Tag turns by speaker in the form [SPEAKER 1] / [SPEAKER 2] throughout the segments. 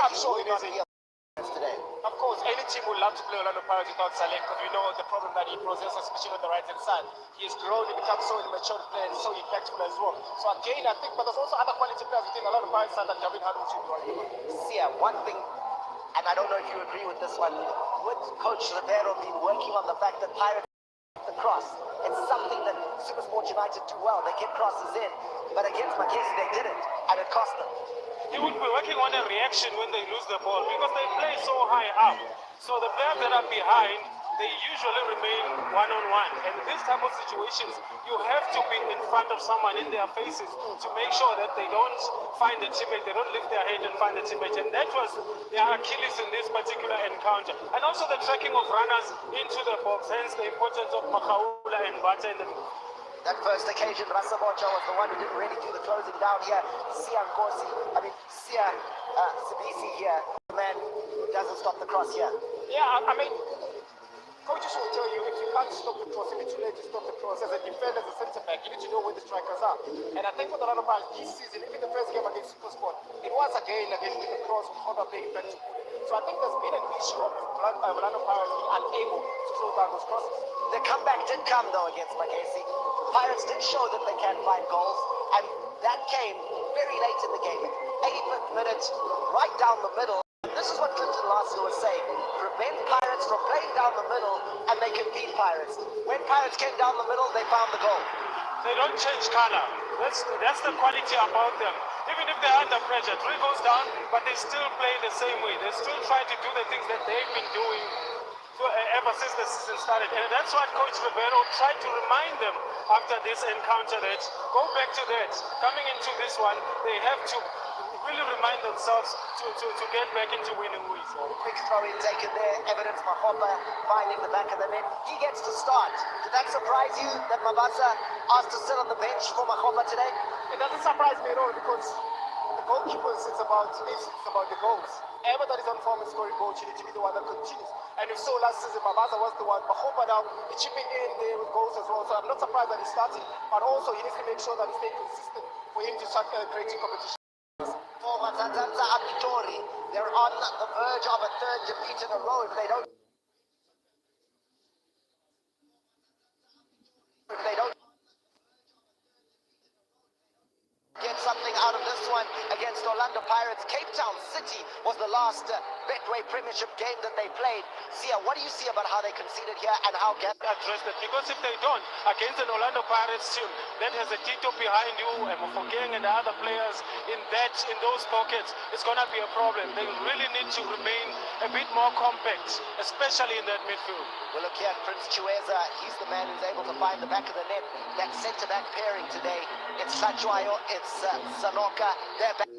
[SPEAKER 1] I'm sure it is
[SPEAKER 2] today.
[SPEAKER 1] Of course, any team would love to play Orlando Pirates without Saleh because we know the problem that he possesses, especially on the right-hand side. He has grown, he becomes so immature player and so impactful as well. So again, I think, but there's also other quality players within Orlando Pirates side that David Haddon should be worried about.
[SPEAKER 2] See, one thing, and I don't know if you agree with this one, with Coach Ribeiro been working on the fact that Pirates the cross. It's something that SuperSport United do well. They get crosses in, but against Makesi they didn't, and it cost them.
[SPEAKER 1] He would be working on a reaction when they lose the ball because they play so high up. So the players that are behind, they usually remain one-on-one. And in these type of situations, you have to be in front of someone in their faces to make sure that they don't find the teammate, they don't lift their head and find the teammate. And that was their Achilles in this particular encounter. And also the tracking of runners into the box, hence the importance of Makhaula and Bata in the
[SPEAKER 2] that first occasion, Rasabocha was the one who didn't really do the closing down here. Sia Sibisi here, the man who doesn't stop the cross here.
[SPEAKER 1] Yeah, I mean, coaches will tell you if you can't stop the cross, if it's too late to stop the cross, as a defender, as a centre back, you need to know where the strikers are. And I think for the Orlando Pirates this season, even the first game against SuperSport, it was again against the cross with Honda playing back to Pune. So I think there's been an issue of Orlando Pirates being unable to throw down those crosses.
[SPEAKER 2] The comeback did come though against Makesi. Pirates did show that they can find goals, and that came very late in the game. 85th minute, right down the middle. This is what Clinton Larson was saying. Prevent Pirates from playing down the middle, and they can beat Pirates. When Pirates came down the middle, they found the goal.
[SPEAKER 1] They don't change color. That's the quality about them. Even if they're under pressure, 3 goes down, but they still play the same way. They still try to do the things that they've been doing ever since the season started. And that's what Coach Ribeiro tried to remind them after this encounter, that go back to that. Coming into this one, they have to really remind themselves to get back into winning ways.
[SPEAKER 2] Quick throw in taken there, evidence Mahoba finding the back of the net. He gets to start. Did that surprise you that Mabasa asked to sit on the bench for Mahoba today?
[SPEAKER 1] It doesn't surprise me at all because the goalkeepers, it's about the goals. Ever that is on form and scoring goals, you need to be the one that continues. And if so, last season, Mabaza was the one. Mahoba now is chipping in there with goals as well. So I'm not surprised that he's starting, but also he needs to make sure that he's staying consistent for him to start creating competition.
[SPEAKER 2] For Matanzanza Abitori, they're on the verge of a third defeat in a row if they don't get something out of this one against Orlando Pirates. Cape Town City was the last Betway Premiership game that they played. Sia, what do you see about how they conceded here and how Gavin
[SPEAKER 1] addressed it? Because if they don't, against an Orlando Pirates team that has a Tito behind you and Mofokeng and the other players in those pockets, it's going to be a problem. They really need to remain a bit more compact, especially in that midfield.
[SPEAKER 2] Well, look here, Prince Chiweza, he's the man who's able to find the back of the net. That centre-back pairing today, it's Sachuayo, it's Sanoka, they're back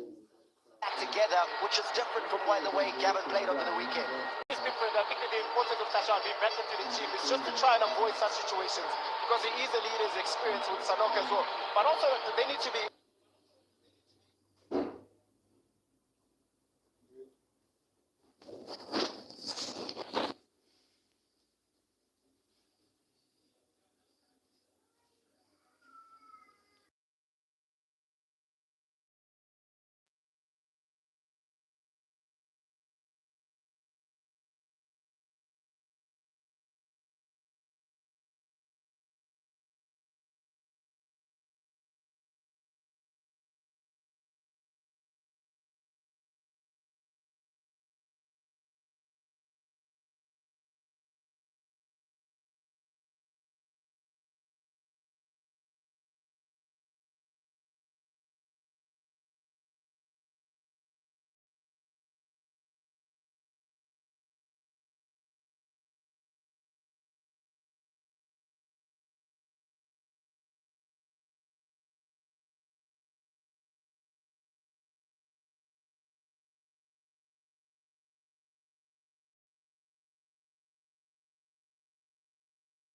[SPEAKER 2] together, which is different from the way Gavin played over the weekend.
[SPEAKER 1] It's different. I think that the importance of Sasha being better to the team is just to try and avoid such situations because he is a leader, his experience with Sanoka as well. But also, they need to be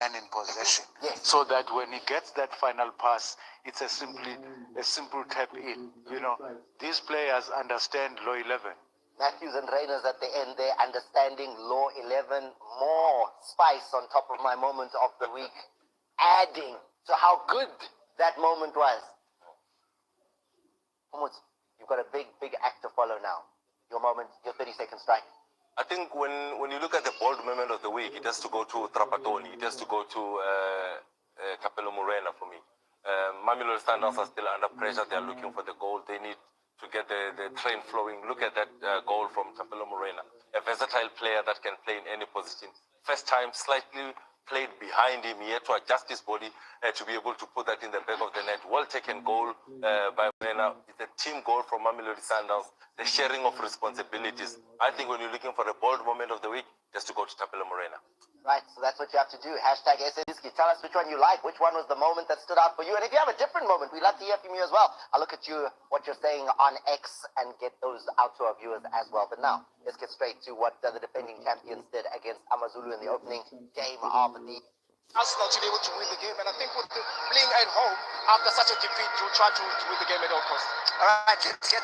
[SPEAKER 3] and in possession,
[SPEAKER 2] Yes.
[SPEAKER 3] so that when he gets that final pass, it's a simple tap in. You know, these players understand law 11.
[SPEAKER 2] Matthews and Reynolds at the end there, understanding law 11, more spice on top of my moment of the week, adding to how good that moment was. Umut, you've got a big act to follow now. your moment, your 30-second strike.
[SPEAKER 4] I think when you look at the bold moment of the week, it has to go to Trapattoni. It has to go to Capello Morena for me. Mamelodi Sundowns are still under pressure. They are looking for the goal. They need to get the train flowing. Look at that goal from Capello Morena. A versatile player that can play in any position. First time, slightly played behind him. He had to adjust his body to be able to put that in the back of the net. Well taken goal by Morena. It's a team goal from Mamelodi Sundowns. The sharing of responsibilities. I think when you're looking for a bold moment of the week, just to go to Capello Morena.
[SPEAKER 2] Right, so that's what you have to do. Hashtag SSK. Tell us which one you like. Which one was the moment that stood out for you? And if you have a different moment, we'd love to hear from you as well. I'll look at you, what you're saying on X, and get those out to our viewers as well. But now, let's get straight to what the defending champions did against Amazulu in the opening game of the Arsenal to be able to win the game. And I think with playing at home after such a defeat, you'll try to win the game at all costs. All right, let's get